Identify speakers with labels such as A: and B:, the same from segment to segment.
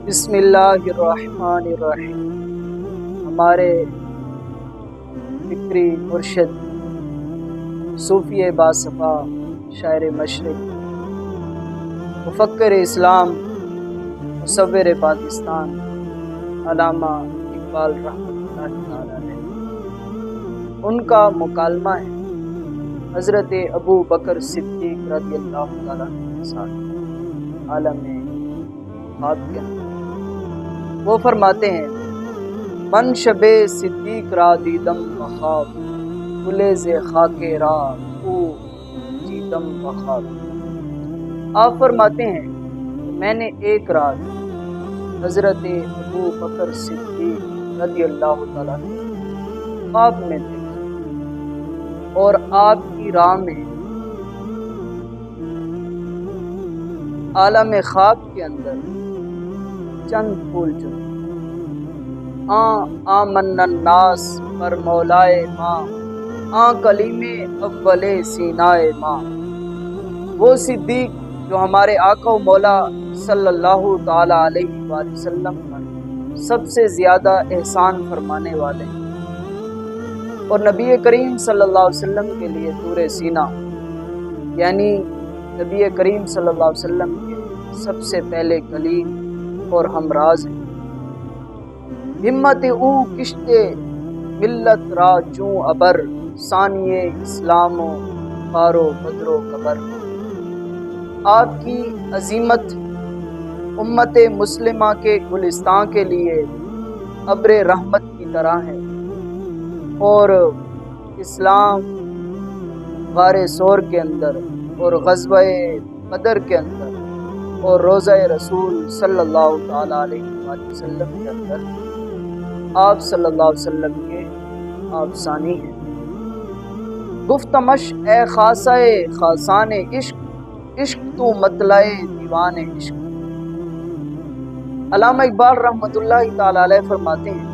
A: बिस्मिल्लाहिर्रहमानिर्रहीम। हमारे फिक्री मुर्शद सूफी बासफ़ा शायर मशरिक़ मुफ़क्किर इस्लाम मुसव्विर पाकिस्तान अल्लामा इक़बाल रहमतुल्लाह अलैह, उनका मुकालमा है हज़रत अबू बकर सिद्दीक़ रज़ियल्लाहु ताला अन्हु के साथ आलम ख़्वाब के अंदर। वो फरमाते हैं, मन शबे सिद्दीक़ रा दीदम बख़्वाब, गुलेज़े खाके रा ओ जीदम बख़्वाब। आप फरमाते हैं, मैंने एक रात हज़रत अबू बकर सिद्दीक़ रज़ियल्लाहु ताला अन्हु ख्वाब में देखा और आपकी राह में आलम ख्वाब के अंदर चंद फूल चुने। आमन्नास पर मौलाए माँ, कलीमे अव्वले सीनाए माँ। वो सिद्दीक जो हमारे आका व मौला सल्लल्लाहु ताला अलैहि वसल्लम पर सबसे ज़्यादा एहसान फरमाने वाले हैं और नबी करीम सल्लल्लाहु अलैहि वसल्लम के लिए तूरे सीना यानी नबी करीम सल्लल्लाहु अलैहि वसल्लम के सबसे पहले कलीम और हमराज हैं। हिम्मत ऊ किश्ते मिल्लत रा चूँ अबर, सानिए इस्लामो पारो बदरो कबर। आपकी अजीमत उम्मत मुस्लिमा के गुलिस्तान के लिए अब्र रहमत की तरह है और इस्लाम गारे सोर के अंदर और ग़ज़वा-ए बदर के अंदर और रोज़ा रसूल सल्लल्लाहु ताला अलैहि वसल्लम के अंदर आप सल्लल्लाहु अलैहि वसल्लम के आफसानी हैं। गुफ्तमश ए खासाए खासाने इश्क, इश्क तो मतलाए दीवाने इश्क। अल्लामा इक़बाल रहमतुल्लाह ताला अलैह फरमाते हैं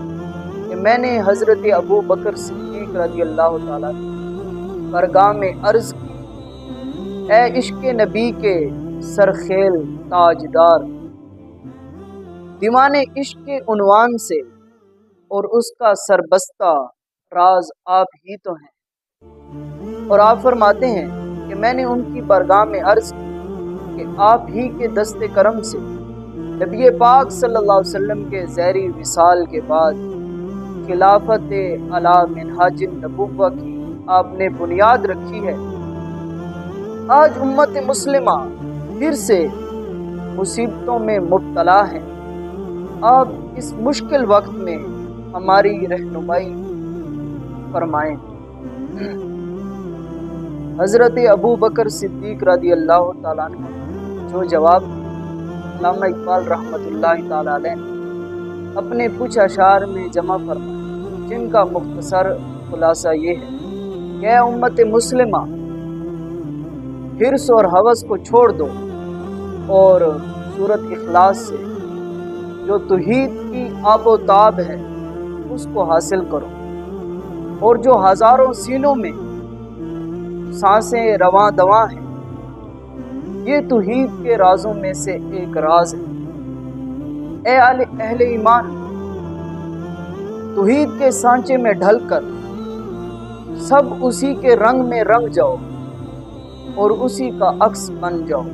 A: कि मैंने हज़रत अबू बकर सिद्दीक़ रज़ियल्लाहु ताला बरगाह में अर्ज़ की, ए इश्क़ नबी के सरखेल ताजदार, दीवाने इश्क के उन्वान से और उसका सरबस्ता राज आप ही तो हैं। और आप फरमाते हैं कि मैंने उनकी बरगाह में अर्ज़ की कि आप ही के दस्ते करम से नबी पाक सल्लल्लाहु अलैहि वसल्लम के ज़हरी विसाल के बाद खिलाफत अला मिनहाजिन नबुव्वा की आपने बुनियाद रखी है। आज उम्मत मुस्लिमा फिर से मुसीबतों में मुब्तला है। आप इस मुश्किल वक्त में हमारी रहनुमाई फरमाएं। हज़रत अबू बकर सिद्दीक़ रज़ियल्लाहु ताला अन्हु जो जवाब अल्लामा इक़बाल रहमतुल्लाह ताला अलैह अपने कुछ अशार में जमा फरमाए, जिनका मुख्तसर खुलासा ये है कि उम्मत मुस्लिमा हिर्स और हवस को छोड़ दो और सूरत इखलास से जो तौहीद की आबोताब है उसको हासिल करो और जो हज़ारों सीनों में सांसें रवां दवां हैं, ये तौहीद के राजों में से एक राज है। ए अहले ईमान, तौहीद के सांचे में ढलकर सब उसी के रंग में रंग जाओ और उसी का अक्स बन जाओ।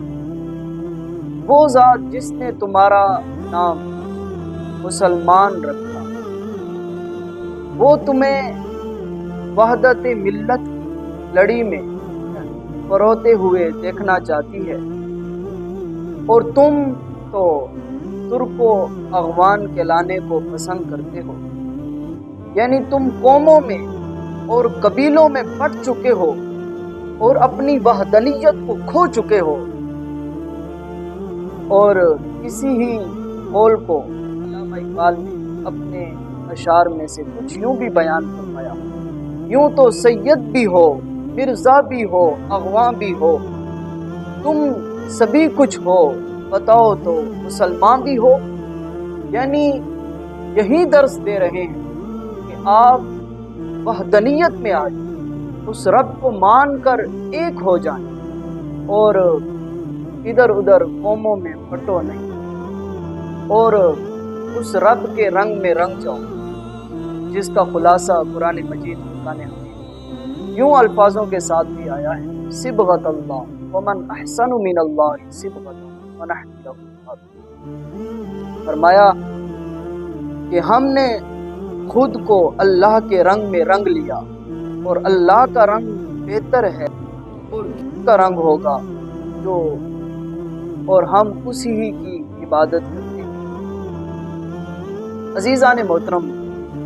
A: वो ज़ात जिसने तुम्हारा नाम मुसलमान रखा, वो तुम्हें वहदत मिल्लत की लड़ी में परोते हुए देखना चाहती है और तुम तो तुर्को अगवान कहलाने को पसंद करते हो, यानी तुम कौमों में और कबीलों में बट चुके हो और अपनी वहदनियत को खो चुके हो। और इसी ही कौल को अल्लामा इक़बाल ने अपने अशार में से कुछ यूँ भी बयान फरमाया, यूँ तो सैयद भी हो, मिर्ज़ा भी हो, अगवा भी हो, तुम सभी कुछ हो, बताओ तो मुसलमान भी हो। यानी यही दर्स दे रहे हैं कि आप वहदनियत में आ जाए, उस रब को मान कर एक हो जाएं और इधर उधर कौमों में बटो नहीं। اور اس رب کے رنگ میں رنگ جاؤ جس کا خلاصہ قرآن مجید فرقان حمید یوں الفاظوں کے ساتھ بھی آیا ہے، صبغۃ اللہ ومن احسن من اللہ صبغۃ ونحن لہ عابدون۔ فرمایا کہ ہم نے خود کو اللہ کے رنگ میں رنگ لیا، اور اللہ کا رنگ بہتر ہے اور کس کا رنگ ہوگا جو، اور ہم اسی ہی کی عبادت کرتے ہیں۔ عزیزان محترم،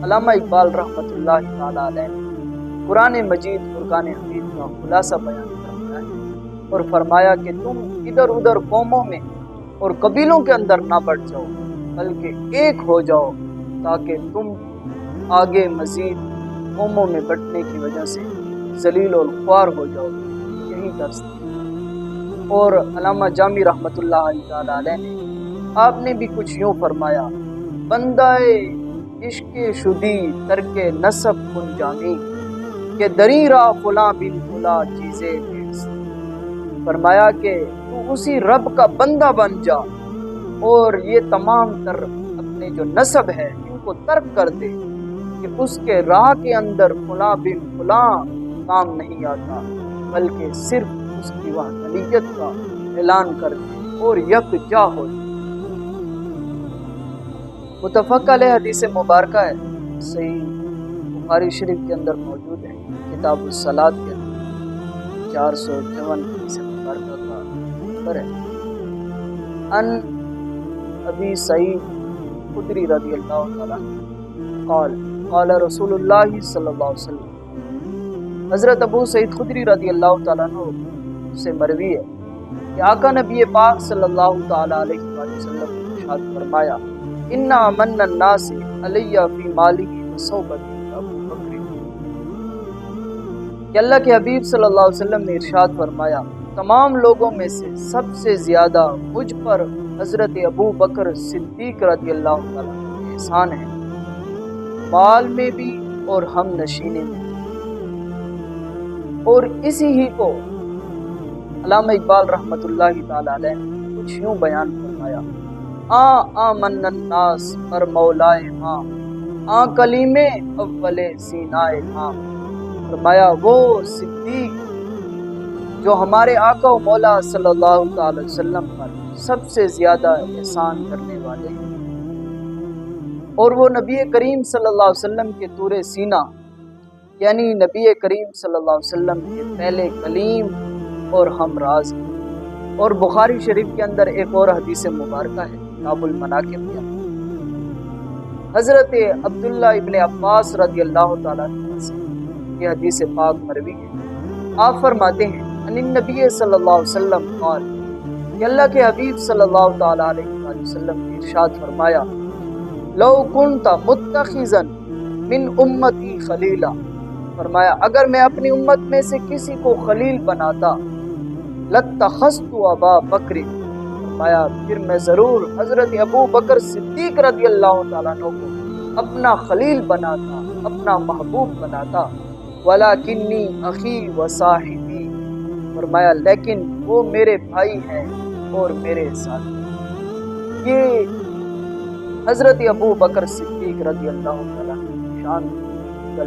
A: علامہ اقبال رحمۃ اللہ تعالی علیہ نے قرآن مجید فرقان حمید کا خلاصہ بیان فرمایا ہے اور فرمایا کہ تم ادھر ادھر قوموں میں اور قبیلوں کے اندر نہ بٹ جاؤ، بلکہ ایک ہو جاؤ تاکہ تم آگے مزید قوموں میں بٹنے کی وجہ سے ذلیل اور خوار ہو جاؤ۔ یہی درس ہے۔ اور علامہ جامی رحمۃ اللہ تعالی علیہ نے آپ نے بھی کچھ یوں فرمایا، بندہ عشق شدی ترک نسب کن جانی کہ دری را فلاں بن فلاں چیزیں نیست۔ فرمایا کہ تو اسی رب کا بندہ بن جا اور یہ تمام تر اپنے جو نسب ہے ان کو ترک کر دے کہ اس کے راہ کے اندر فلاں بن فلاں کام نہیں آتا، بلکہ صرف اس کی وحدانیت کا اعلان کر دے اور یکجا ہو جائے۔ متفق علیہ حدیث مبارکہ ہے، صحیح بخاری شریف کے اندر موجود ہے، کتاب الصلاۃ کے اندر 454 حدیث مبارکہ کا نمبر ہے۔ ان ابی سعید خدری رضی اللہ تعالیٰ قال قال رسول اللہ صلی اللہ علیہ وسلم، حضرت ابو سعید خدری رضی اللہ تعالیٰ عنہ سے مروی ہے کہ آقا نبی پاک صلی اللہ تعالیٰ علیہ وسلم نے ارشاد فرمایا، ان امن الناس علی فی مالہ وصحبتہ ابو بکر، کہ اللہ کے حبیب صلی اللہ علیہ وسلم نے ارشاد فرمایا تمام لوگوں میں سے سب سے زیادہ مجھ پر حضرت ابو بکر صدیق رضی اللہ تعالیٰ کا احسان ہے، مال میں بھی اور ہم نشینے میں۔ اور اسی ہی کو علامہ اقبال رحمۃ اللہ تعالی علیہ نے کچھ یوں بیان فرمایا، آمن الناس پر مولائے ماں کلیم اول سینائے ماں۔ فرمایا وہ صدیق جو ہمارے آقا و مولا صلی اللہ تعالی وسلم پر سب سے زیادہ احسان کرنے والے ہیں، اور وہ نبی کریم صلی اللہ علیہ وسلم کے طور سینہ، یعنی نبی کریم صلی اللہ علیہ وسلم کے پہلے کلیم اور ہم راز ہیں۔ اور بخاری شریف کے اندر ایک اور حدیث مبارکہ ہے، کتاب المناقب کے اندر حضرت عبداللہ ابن عباس رضی اللہ تعالیٰ عنہ سے یہ حدیث پاک مروی ہے۔ آپ فرماتے ہیں ان النبی صلی اللہ علیہ وسلم قال، کہ اللہ کے حبیب صلی اللہ تعالیٰ علیہ وسلم نے ارشاد فرمایا، لو کنت متخذا من امتی خلیلا، فرمایا اگر میں اپنی امت میں سے کسی کو خلیل بناتا، لاتخذت ابا بکر، فرمایا پھر میں ضرور حضرت ابو بکر صدیق رضی اللہ تعالیٰ عنہ کو اپنا خلیل بناتا، اپنا محبوب بناتا، ولکنی اخی و صاحبی، فرمایا لیکن وہ میرے بھائی ہیں اور میرے ساتھ۔ یہ حضرت ابو بکر صدیق رضی اللہ تعالیٰ عنہ کی شان